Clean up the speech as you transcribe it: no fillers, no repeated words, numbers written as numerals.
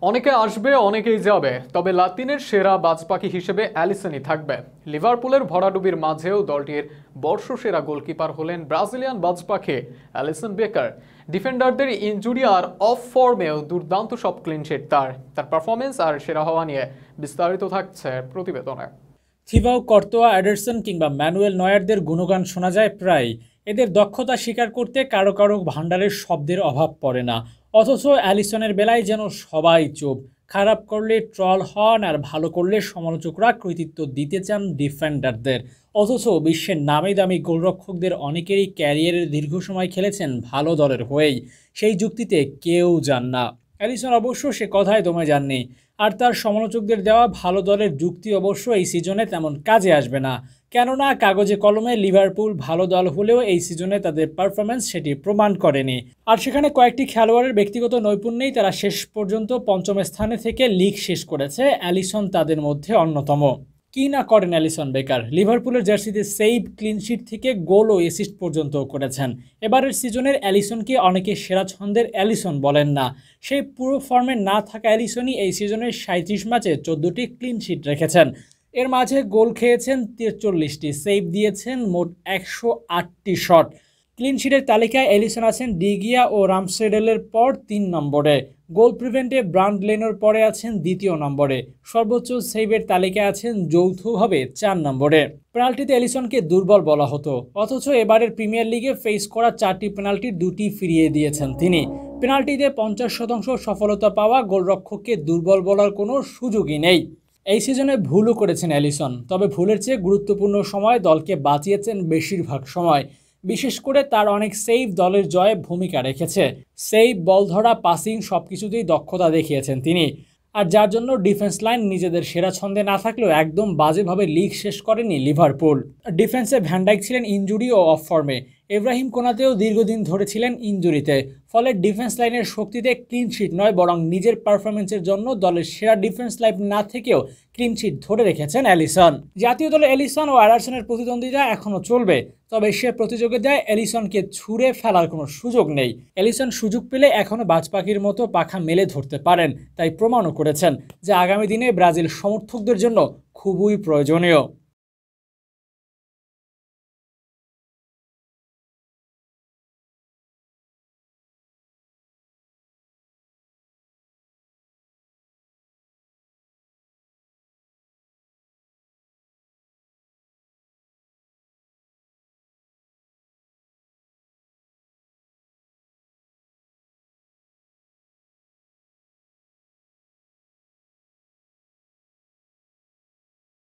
অনেকে আসবে অনেকেই যাবে, তবে লাতিনের সেরা বাজপাখি হিসেবে অ্যালিসনই থাকবে। লিভারপুলের ভরাডুবির মাঝেও দলটির বর্ষসেরা গোলকিপার হলেন Brazilian বাজপাখি Alisson Becker. ডিফেন্ডারদের injury R of ফর্মেও দুর্দান্ত সব ক্লিনশিট তার পারফরমেন্স আর সেরা হওয়া নিয়ে বিস্তারিত থাকছে প্রতিবেদনে। থিবাও কর্তোয়া, এডারসন কিংবা ম্যানুয়েল নয়ারদের গুণগান শোনা যায় প্রায়। এদের দক্ষতা স্বীকার করতে কারো কারো ভাণ্ডারের শব্দের অভাব পড়ে না। অথচ অ্যালিসনের বেলায় যেন সবাই চুপ। খারাপ করলে ট্রল হন, আর ভালো করলে সমালোচকরা কৃতিত্ব দিতে চান ডিফেন্ডারদের। অথচ বিশ্বের নামি দামি গোলরক্ষকদের অনেকেরই ক্যারিয়ারের দীর্ঘ সময় খেলেছেন ভালো দলের হয়েই। সেই যুক্তিতে কেউ যান না। অ্যালিসন অবশ্য সে কথায় দমে যাননি। আর তার সমালোচকদের দেওয়া ভালো দলের যুক্তি অবশ্য এই সিজনে তেমন কাজে আসবে না, কেননা কাগজে কলমে লিভারপুল ভালো দল হলেও এই সিজনে তাদের পারফরম্যান্স সেটি প্রমাণ করেনি। আর সেখানে কয়েকটি খেলোয়াড়ের ব্যক্তিগত নৈপুণ্যেই তারা শেষ পর্যন্ত পঞ্চম স্থানে থেকে লিগ শেষ করেছে। অ্যালিসন তাদের মধ্যে অন্যতম। কি না করেন অ্যালিসন বেকার! লিভারপুলের জার্সিতে সেভ, ক্লিনশিট থেকে গোল ও অ্যাসিস্ট পর্যন্ত করেছেন। এবারের সিজনের অ্যালিসনকে অনেকে সেরা ছন্দের অ্যালিসন বলেন না। সেই পুরো ফর্মে না থাকা অ্যালিসনই এই সিজনের 37 ম্যাচে 14টি ক্লিনশিট রেখেছেন। এর মাঝে গোল খেয়েছেন 43টি, সেভ দিয়েছেন মোট 108টি শট। ক্লিনশিটের তালিকায় অ্যালিসন আছেন ডিগিয়া ও রামসেডেলের পর 3 নম্বরে। গোল প্রিভেন্টে ব্রান্ড লেনোর পরে আছেন 2য় নম্বরে। সর্বোচ্চ সেভের তালিকায় আছেন যৌথভাবে 4 নম্বরে। পেনাল্টিতে অ্যালিসনকে দুর্বল বলা হতো, অথচ এবারের প্রিমিয়ার লিগে ফেস করা 4টি পেনাল্টির 2টি ফিরিয়ে দিয়েছেন তিনি। পেনাল্টিতে 50% সফলতা পাওয়া গোলরক্ষককে দুর্বল বলার কোনো সুযোগই নেই। এই সিজনে ভুলও করেছেন অ্যালিসন, তবে ভুলের চেয়ে গুরুত্বপূর্ণ সময় দলকে বাঁচিয়েছেন বেশিরভাগ সময়। বিশেষ করে তার অনেক সেভ দলের জয়ে ভূমিকা রেখেছে। সেভ, বল ধরা, পাসিং সবকিছুতেই দক্ষতা দেখিয়েছেন তিনি। আর যার জন্য ডিফেন্স লাইন নিজেদের সেরা ছন্দে না থাকলেও একদম বাজেভাবে লিগ শেষ করেনি লিভারপুল। ডিফেন্সে ভ্যান ডাইক ছিলেন ইনজুরি ও অফ ফর্মে। ইব্রাহিম কোনাতেও দীর্ঘদিন ধরে ছিলেন ইনজুরিতে। ফলে ডিফেন্স লাইনের শক্তিতে ক্লিনশিট নয়, বরং নিজের পারফরমেন্সের জন্য দলের সেরা ডিফেন্স লাইন না থেকেও ক্লিনশিট ধরে রেখেছেন অ্যালিসন। জাতীয় দলে অ্যালিসন ও এডারসনের প্রতিদ্বন্দ্বিতা এখনও চলবে, তবে সে প্রতিযোগিতায় অ্যালিসনকে ছুঁড়ে ফেলার কোনো সুযোগ নেই। অ্যালিসন সুযোগ পেলে এখনও বাজপাখির মতো পাখা মেলে ধরতে পারেন, তাই প্রমাণও করেছেন, যা আগামী দিনে ব্রাজিল সমর্থকদের জন্য খুবই প্রয়োজনীয়।